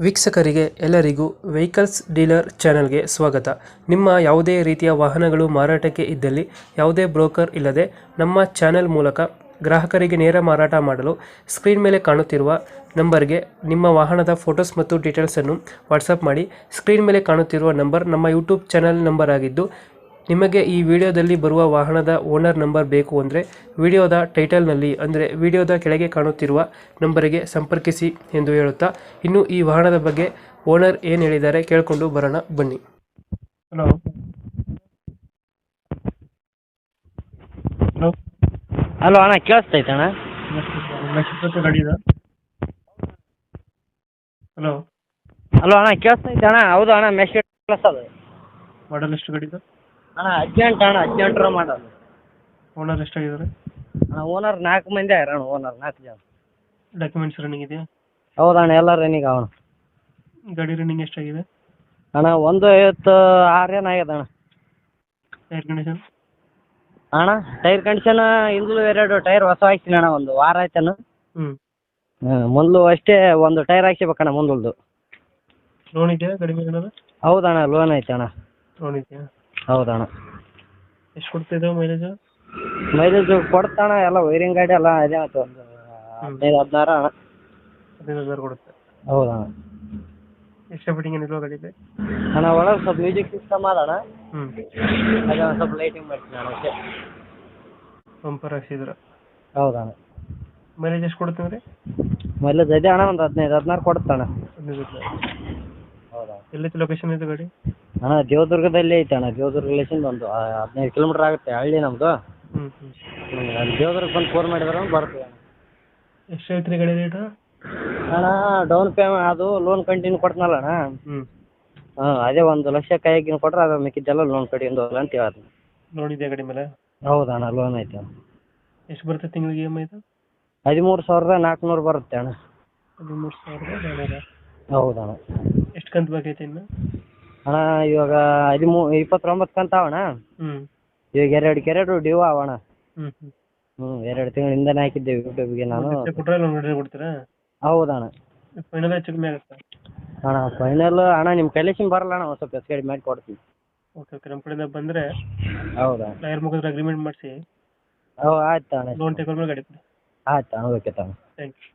ವೀಕ್ಷಕರಿಗೆ ಎಲ್ಲರಿಗೂ vehicles dealer ಚಾನೆಲ್ಗೆ ಸ್ವಾಗತ. ನಿಮ್ಮ ಯಾವುದೇ ರೀತಿಯ ವಾಹನಗಳು ಮಾರಾಟಕ್ಕೆ ಇದ್ದಲ್ಲಿ ಯಾವುದೇ ಬ್ರೋಕರ್ ಇಲ್ಲದೆ ನಮ್ಮ ಚಾನೆಲ್ ಮೂಲಕ ಗ್ರಾಹಕರಿಗೆ ನೇರ ಮಾರಾಟ ಮಾಡಲು ಸ್ಕ್ರೀನ್ ಮೇಲೆ ಕಾಣುತ್ತಿರುವ ನಂಬರ್ಗೆ ನಿಮ್ಮ ವಾಹನದ ಫೋಟೋಸ್ ಮತ್ತು ಡೀಟೇಲ್ಸನ್ನು ವಾಟ್ಸಪ್ ಮಾಡಿ. ಸ್ಕ್ರೀನ್ ಮೇಲೆ ಕಾಣುತ್ತಿರುವ ನಂಬರ್ ನಮ್ಮ ಯೂಟ್ಯೂಬ್ ಚಾನೆಲ್ ನಂಬರ್ ಆಗಿದ್ದು, ನಿಮಗೆ ಈ ವಿಡಿಯೋದಲ್ಲಿ ಬರುವ ವಾಹನದ ಓನರ್ ನಂಬರ್ ಬೇಕು ಅಂದರೆ ವಿಡಿಯೋದ ಟೈಟಲ್ನಲ್ಲಿ ಅಂದರೆ ವಿಡಿಯೋದ ಕೆಳಗೆ ಕಾಣುತ್ತಿರುವ ನಂಬರಿಗೆ ಸಂಪರ್ಕಿಸಿ ಎಂದು ಹೇಳುತ್ತಾ, ಇನ್ನು ಈ ವಾಹನದ ಬಗ್ಗೆ ಓನರ್ ಏನು ಹೇಳಿದ್ದಾರೆ ಕೇಳಿಕೊಂಡು ಬರೋಣ ಬನ್ನಿ. ಹಲೋ ಹಲೋ ಹಲೋ ಅಣ್ಣ, ಕೇಳಿಸ್ತೈತೆ ಅಣ್ಣ? ಗಾಡಿ ಇದೆ. ಹಲೋ ಹಲೋ ಅಣ್ಣ, ಕೇಳಿಸ್ತೈತೆ ಅಣ್ಣ? ಹೌದು ಅಣ್ಣ, ಮೆಸ್ ಪ್ಲಸ್ ಅದು ಮಾಡಲ್ ಎಷ್ಟು ಗಾಡಿ ಇದೆ? ಅಣ್ಣ 18 ಅಣ್ಣ, 18 ಮಾಡಲ್ಲ. ಓನರ್ ಎಷ್ಟಾಗಿದ್ದಾರೆ? ಅಣ್ಣ ಓನರ್ 4 ಮಂದಿ ಆಗ್ಯಾರ ಅಣ್ಣ. ಓನರ್ 4 ಜನ. ಡಾಕ್ಯುಮೆಂಟ್ಸ್ ರನ್ನಿಂಗ್ ಇದೆಯಾ? ಹೌದಣ್ಣ, ಎಲ್ಲ ರನ್ನಿಂಗ್ ಅವಣ. ಗಾಡಿ ರನ್ನಿಂಗ್ ಎಷ್ಟಾಗಿದೆ? ಅಣ್ಣ 156 ಏನಾಗ್ಯದ ಅಣ್ಣ. Tyre condition? ಅಣ್ಣ ಟೈರ್ ಕಂಡೀಷನ್ ಹಿಂದ್ಲು 2 ಟೈರ್ ಹೊಸ ಹಾಕ್ತೀನಿ ಅಣ್ಣ. ಒಂದು ವಾರ ಆಯ್ತಣ್ಣ. ಮುಂದ್ಲು ಅಷ್ಟೇ ಒಂದು ಟೈರ್ ಹಾಕ್ಸಿಬೇಕಣ್ಣ ಮುಂದಲ್ದು. ಲೋನ್ ಇದೆಯಾ ಗಾಡಿ ಮೇಲೆ? ಹೌದಣ್ಣ, ಲೋನ್ ಐತೆ ಅಣ್ಣ. ಲೋನ್ ಇದೆಯಾ? ಹೌದಣ್ಣ. ಎಷ್ಟು ಕೊಡ್ತಿದ್ದೆ ಮೈಲೇಜ್? ಮೈಲೇಜ್ ಕೊಡ್ತಾಣ, ಎಲ್ಲ ವೈರಿಂಗ್ ಗಾಡಿ ಎಲ್ಲ ಅದೇ ಆಯ್ತು. ಒಂದು 15-16 ಅಣ್ಣ. 15,000 ಕೊಡುತ್ತೆ. ಹೌದಣ್ಣ. ಎಕ್ಸ್ಟ್ರಾ ಫಿಟ್ಟಿಂಗ್ ಏನಿಲ್ವ ಗಾಡಿಗೆ? ಅಣ್ಣ ಒಳಗೆ ಸ್ವಲ್ಪ ಮ್ಯೂಸಿಕ್ ಸಿಸ್ಟಮ್ ಅದಣ್ಣ. ಹ್ಞೂ ಅದೇ ಒಂದು ಸ್ವಲ್ಪ ಲೈಟಿಂಗ್ ಮಾಡ್ತೀನಿ ಅಣ್ಣ ಅಷ್ಟೇ. ಬಂಪರ್ ಹಾಕ್ಸಿದ್ರ? ಹೌದಣ್ಣ. ಮೈಲೇಜ್ ಎಷ್ಟು ಕೊಡುತ್ತೆ ಅಂದರೆ? ಮೈಲೇಜ್ ಅದೇ ಅಣ್ಣ ಒಂದು 15-16 ಕೊಡುತ್ತಣ್ಣ. 15,000. ಹೌದಾ? ಎಲ್ಲೈತೆ ಲೊಕೇಶನ್ ಇದು ಗಾಡಿ? ಅಣ್ಣ ದೇವದುರ್ಗದಲ್ಲಿ ಐತೆ ಅಣ್ಣ. ದೇವದುರ್ಗ ರಿಲೇಷನ್ ಒಂದು 15 ಕಿಲೋಮೀಟ್ರ್ ಆಗುತ್ತೆ ಹಳ್ಳಿ ನಮ್ಮದು. ಅಲ್ಲಿ ದೇವದುರ್ಗಕ್ಕೆ ಬಂದು ಫೋನ್ ಮಾಡಿದ್ರೆ ಬರ್ತೀವಿ ಅಣ್ಣ. ಎಷ್ಟು ಹೇಳ್ತೀರಿ ಗಾಡಿ ರೇಟು? ಅಣ್ಣ ಡೌನ್ ಪೇಮೆಂಟ್ ಅದು ಲೋನ್ ಕಂಟಿನ್ಯೂ ಕೊಡ್ತೀನಲ್ಲ ಅಣ್ಣ. ಅದೇ 1 ಲಕ್ಷ ಕೈಯಾಗಿನ ಕೊಟ್ರೆ ಅದು ಮಿಕ್ಕಿದ್ದೆಲ್ಲ ಲೋನ್ ಕಟ್ಟಿಂದು ಹೋಗಲ್ಲ ಅಂತ ಹೇಳೋದು. ಲೋನ್ ಇದೆಯಾ ಗಾಡಿ ಮೇಲೆ? ಹೌದಣ್ಣ, ಲೋನ್ ಐತೆ ಅಣ್ಣ. ಎಷ್ಟು ಬರುತ್ತೆ ತಿಂಗಳಿಗೆ EMI ಇದು? 13,400 ಬರುತ್ತೆ ಅಣ್ಣ. 13,400? ಹೌದಣ್ಣ. ಎಷ್ಟು ಕಂತು ಬೇಕೈತೆ ಇನ್ನು? ಅಣ್ಣ ಇವಾಗ 29 ಕಂತ ಅವಣ್ಣ. ಇವಾಗ 2 ಡ್ಯೂ ಅವಣ್ಣ. 2 ತಿಂಗಳಿಂದನೇ ಹಾಕಿದ್ದೇವೆ ಯೂಟ್ಯೂಬ್ಗೆ ನಾನು. ಕೊಟ್ಟರೆ ಲೋನ್ ಗಾಡಿ ಕೊಡ್ತೀರಾ? ಹೌದಣ್ಣ. ಫೈನಲ್ ಹೆಚ್ಚು ಕಮ್ಮಿ ಆಗುತ್ತಾ? ಅಣ್ಣ ಫೈನಲ್ ಅಣ್ಣ ನಿಮ್ಮ ಕಲೆಕ್ಷನ್ ಬರಲ್ಲ ಅಣ್ಣ, ಒಂದು ಸ್ವಲ್ಪ ಹೆಚ್ಚು ಕಡಿಮೆ ಮಾಡಿ ಕೊಡ್ತೀನಿ. ಓಕೆ ಓಕೆ, ನಮ್ಮ ಕಡೆಯಿಂದ ಬಂದರೆ ಹೌದಾ? ಲಾಯರ್ ಮುಗಿದ್ರೆ ಅಗ್ರಿಮೆಂಟ್ ಮಾಡಿಸಿ ಆಯ್ತು ಅಣ್ಣ. ಲೋನ್ ಟೇಕ್ ಮೇಲೆ ಗಾಡಿ ಕೊಡಿ. ಆಯ್ತು ಅಣ್ಣ, ಓಕೆ ತಾಣ. Thank you.